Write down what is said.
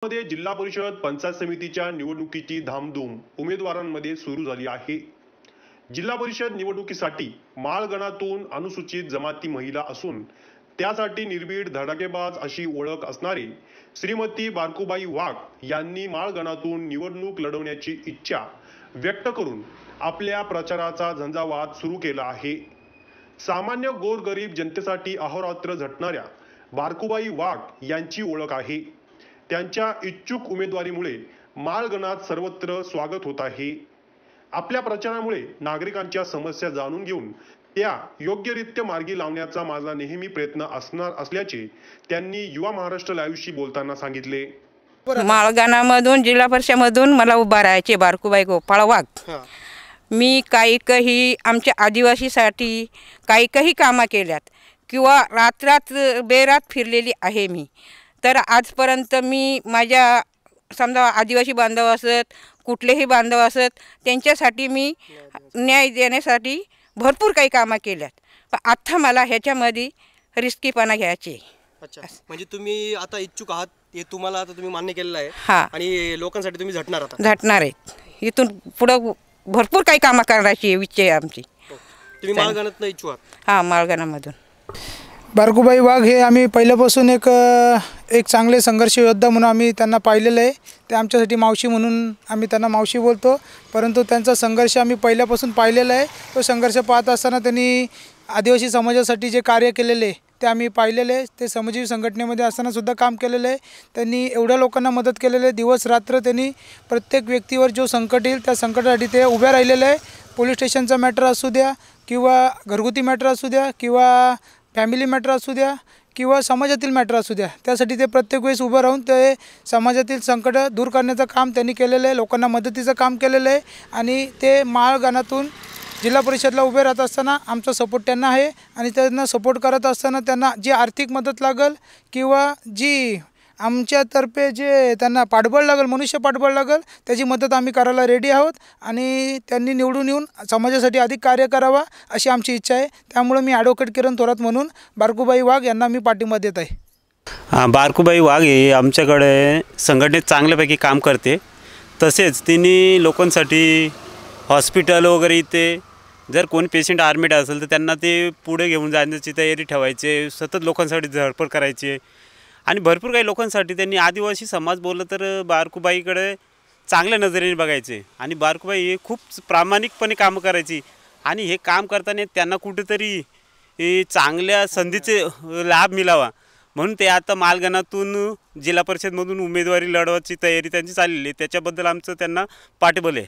मध्ये जिल्हा परिषद पंचायत समितीच्या निवडणुकीची धामधूम उमेदवारांमध्ये सुरू झाली आहे। जिल्हा परिषद निवडणुकीसाठी माळगणातून अनुसूचित जमाती महिला असून त्यासाठी निर्भीड धडाकेबाज अशी ओळख असणारी श्रीमती बारकुबाई वाघ यांनी माळगणातून निवडणूक लढवण्याची इच्छा व्यक्त करून आपल्या प्रचाराचा झंझावात सुरू केला आहे। सामान्य गोरगरीब जनतेसाठी अहोरात्र झटणाऱ्या बारकुबाई वाघ यांची ओळख आहे। त्यांच्या इच्छुक उमेदवारीमुळे माळगणात सर्वत्र स्वागत होत आहे। आपल्या प्रचारामुळे नागरिकांच्या समस्या जाणून घेऊन त्या योग्यरित्या मार्गी लावण्याचा माझा नेहमी प्रयत्न असणार असल्याचे त्यांनी युवा महाराष्ट्र लाईव्हशी बोलताना सांगितले। माळगणामधून जिल्हा परिषदेमधून मला उभा राहायचे बारकुबाई गोपाळ वाघ। मी काही आमच्या आदिवासीसाठी काही कामं केल्यात किंवा रात्रात बेरात फिरलेली आहे मी। तर आजपर्यंत मी माझ्या समजा आदिवासी बांधव असत कुठलेही बांधव असत त्यांच्यासाठी मी न्याय देण्यासाठी भरपूर काही कामं केल्यात। पण आता मला ह्याच्यामध्ये रिस्कीपणा घ्यायचे। अच्छा, म्हणजे तुम्ही आता इच्छुक आहात हे तुम्हाला आता तुम्ही मान्य केलेलं आहे। हां, आणि लोकांसाठी तुम्ही झटणार आहेत। इथून पुढे भरपूर काही कामं करायची इच्छा आहे आमची। तुम्ही माळगणातून इच्छुक आहात? हां, माळगणामधून। बारकुबाई वाघ हे आम्ही पहिल्यापासून एक चांगले संघर्ष योद्धा म्हणून आम्ही त्यांना पाहिलेलं आहे। ते आमच्यासाठी मावशी म्हणून आम्ही त्यांना मावशी बोलतो, परंतु त्यांचा संघर्ष आम्ही पहिल्यापासून पाहिलेला आहे। तो संघर्ष पाहत असताना त्यांनी आदिवासी समाजासाठी जे कार्य केलेले ते आम्ही पाहिलेले आहे। ते श्रमजीवी संघटनेमध्ये असताना सुद्धा काम केलेलं आहे। त्यांनी एवढ्या लोकांना मदत केलेली आहे। दिवस रात्र त्यांनी प्रत्येक व्यक्तीवर जो संकट येईल त्या संकटासाठी ते उभे राहिलेले आहे। पोलीस स्टेशनचा मॅटर असू द्या किंवा घरगुती मॅटर असू द्या किंवा फॅमिली मॅटर असू द्या किंवा समाजातील मॅटर असू द्या, त्यासाठी ते प्रत्येक वेळेस उभं राहून ते समाजातील संकट दूर करण्याचं काम त्यांनी केलेलं आहे। लोकांना मदतीचं काम केलेलं आहे आणि ते माळगणातून जिल्हा परिषदला उभे राहत असताना आमचा सपोर्ट त्यांना आहे। आणि त्यांना सपोर्ट करत असताना त्यांना जी आर्थिक मदत लागेल किंवा जी आमच्यातर्फे जे त्यांना पाठबळ लागेल, मनुष्य पाठबळ लागेल, त्याची मदत आम्ही करायला रेडी आहोत। आणि त्यांनी निवडून येऊन समाजासाठी अधिक कार्य करावा अशी आमची इच्छा आहे। त्यामुळे मी ॲडव्होकेट किरण थोरात म्हणून बारकुबाई वाघ यांना मी पाठिंबा देत आहे। बारकुबाई वाघ हे आमच्याकडे संघटनेत चांगल्यापैकी काम करते। तसेच तिने लोकांसाठी हॉस्पिटल वगैरे इथे जर कोणी पेशंट ॲडमिट असेल तर त्यांना ते पुढे घेऊन जाण्याची तयारी ठेवायचे, सतत लोकांसाठी धडपड करायची आणि भरपूर काही लोकांसाठी त्यांनी आदिवासी समाज बोललं तर बारकुबाईकडे चांगल्या नजरेने बघायचे। आणि बारकुबाई हे खूप प्रामाणिकपणे कामं करायची आणि हे काम करताना त्यांना कुठेतरी चांगल्या संधीचे लाभ मिळावा म्हणून ते आता माळगणातून जिल्हा परिषदमधून उमेदवारी लढवायची तयारी त्यांची चाललेली आहे। त्याच्याबद्दल आमचं त्यांना पाठबळ आहे।